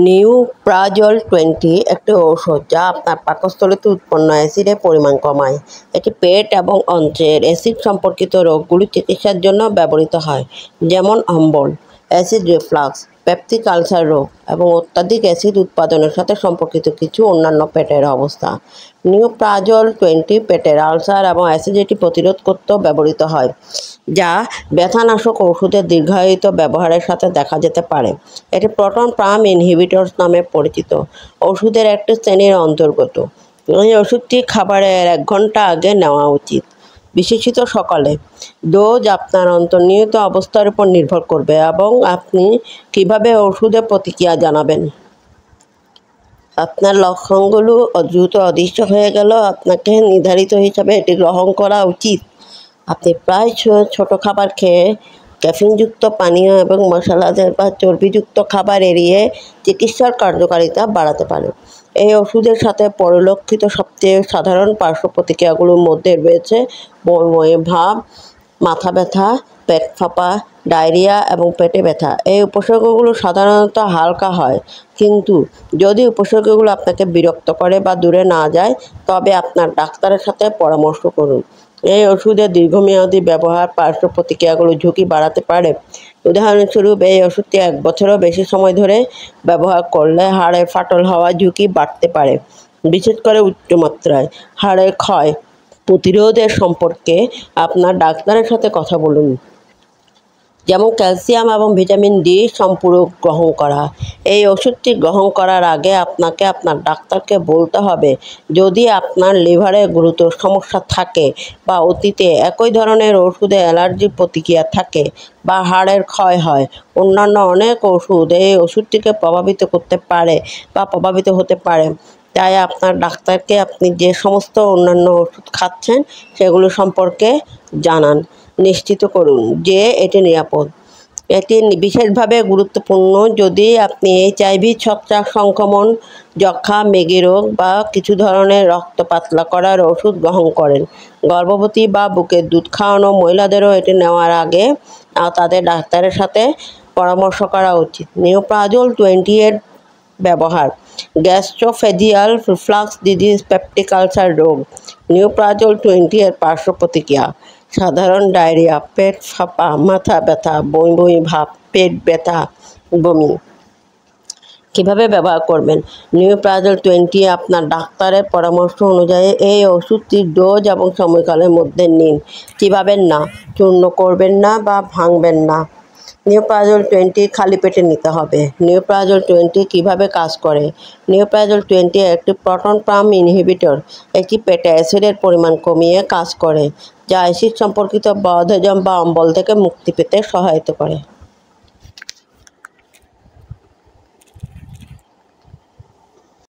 নিউপ্রাজল-20 একটি ঔষধ যা আপনার পাকস্থলীতে উৎপন্ন অ্যাসিডের পরিমাণ কমায়। এটি পেট এবং অন্ত্রের অ্যাসিড সম্পর্কিত রোগগুলি চিকিৎসার জন্য ব্যবহৃত হয়, যেমন অম্বল, অ্যাসিড রিফ্লাক্স, পেপটিক আলসার রোগ এবং অত্যধিক অ্যাসিড উৎপাদনের সাথে সম্পর্কিত কিছু অন্যান্য পেটের অবস্থা। নিউপ্রাজল-20 পেটের আলসার এবং অ্যাসিডিটি প্রতিরোধ করতেও ব্যবহৃত হয়, যা ব্যথানাশক ওষুধের দীর্ঘায়িত ব্যবহারের সাথে দেখা যেতে পারে। এটি প্রোটন পাম্প ইনহিবিটরস নামে পরিচিত ওষুধের একটি শ্রেণীর অন্তর্গত। এই ওষুধটি খাবারের 1 ঘন্টা আগে নেওয়া উচিত, বিশেষত সকালে। ডোজ আপনার অন্তর্নিহিত অবস্থার উপর নির্ভর করবে এবং আপনি কীভাবে ওষুধের প্রতিক্রিয়া জানাবেন। আপনার লক্ষণগুলো দ্রুত অদৃশ্য হয়ে গেলেও আপনাকে নির্ধারিত হিসাবে এটি গ্রহণ করা উচিত। আপনি প্রায় ছোট খাবার খেয়ে, ক্যাফিনযুক্ত পানীয় এবং মশলাদার বা চর্বিযুক্ত খাবার এড়িয়ে চিকিৎসার কার্যকারিতা বাড়াতে পারেন। এই ওষুধের সাথে পরিলক্ষিত সবচেয়ে সাধারণ পার্শ্ব প্রতিক্রিয়াগুলোর মধ্যে রয়েছে বমি ভাব, মাথা ব্যথা, পেট ফাঁপা, ডায়রিয়া এবং পেটে ব্যথা। এই উপসর্গগুলো সাধারণত হালকা হয়, কিন্তু যদি উপসর্গগুলো আপনাকে বিরক্ত করে বা দূরে না যায়, তবে আপনার ডাক্তারের সাথে পরামর্শ করুন। এই ওষুধের দীর্ঘমেয়াদী ব্যবহার পার্শ্ব প্রতিক্রিয়াগুলোর ঝুঁকি বাড়াতে পারে। উদাহরণস্বরূপ, এই ওষুধটি 1 বছরেরও বেশি সময় ধরে ব্যবহার করলে হাড়ের ফাটল হওয়ার ঝুঁকি বাড়তে পারে, বিশেষ করে উচ্চমাত্রায়। হাড়ের ক্ষয় প্রতিরোধের সম্পর্কে আপনার ডাক্তারের সাথে কথা বলুন, যেমন ক্যালসিয়াম এবং ভিটামিন ডি সম্পূরক গ্রহণ করা। এই ওষুধটি গ্রহণ করার আগে আপনাকে আপনার ডাক্তারকে বলতে হবে যদি আপনার লিভারে গুরুতর সমস্যা থাকে বা অতীতে একই ধরনের ওষুধে অ্যালার্জির প্রতিক্রিয়া থাকে বা হাড়ের ক্ষয় হয়। অন্যান্য অনেক ওষুধ এই ওষুধটিকে প্রভাবিত করতে পারে বা প্রভাবিত হতে পারে, তাই আপনার ডাক্তারকে আপনি যে সমস্ত অন্যান্য ওষুধ খাচ্ছেন সেগুলো সম্পর্কে জানান। নিশ্চিত করুন যে এটি নিরাপদ। এটি বিশেষভাবে গুরুত্বপূর্ণ যদি আপনি এইচআইভি, ছত্রাক সংক্রমণ, যক্ষ্মা, মৃগী রোগ বা কিছু ধরনের রক্ত পাতলা করার ওষুধ গ্রহণ করেন। গর্ভবতী বা বুকের দুধ খাওয়ানো মহিলাদেরও এটি নেওয়ার আগে তাদের ডাক্তারের সাথে পরামর্শ করা উচিত। নিউপ্রাজল-20 এর ব্যবহার: গ্যাস্ট্রোফেজিয়াল রিফ্লাক্স ডিজিজ, পেপটিক আলসার রোগ। নিউপ্রাজল-20 এর পার্শ্ব প্রতিক্রিয়া: সাধারণ ডায়রিয়া, পেট ফাঁপা, মাথা ব্যথা, বমি বমি ভাব, পেট ব্যথা, বমি। কীভাবে ব্যবহার করবেন? নিউপ্রাজল-20 আপনার ডাক্তারের পরামর্শ অনুযায়ী এই ওষুধটির ডোজ এবং সময়কালের মধ্যে নিন। চিবাবেন না, চূর্ণ করবেন না বা ভাঙবেন না। নিউপ্রাজল-20 খালি পেটে নিতে হবে। নিউপ্রাজল-20 কীভাবে কাজ করে? নিউপ্রাজল-20 একটি প্রোটন পাম্প ইনহিবিটর। এটি পেটে অ্যাসিডের পরিমাণ কমিয়ে কাজ করে, যা অ্যাসিড সম্পর্কিত বদহজম বা অম্বল থেকে মুক্তি পেতে সহায়তা করে।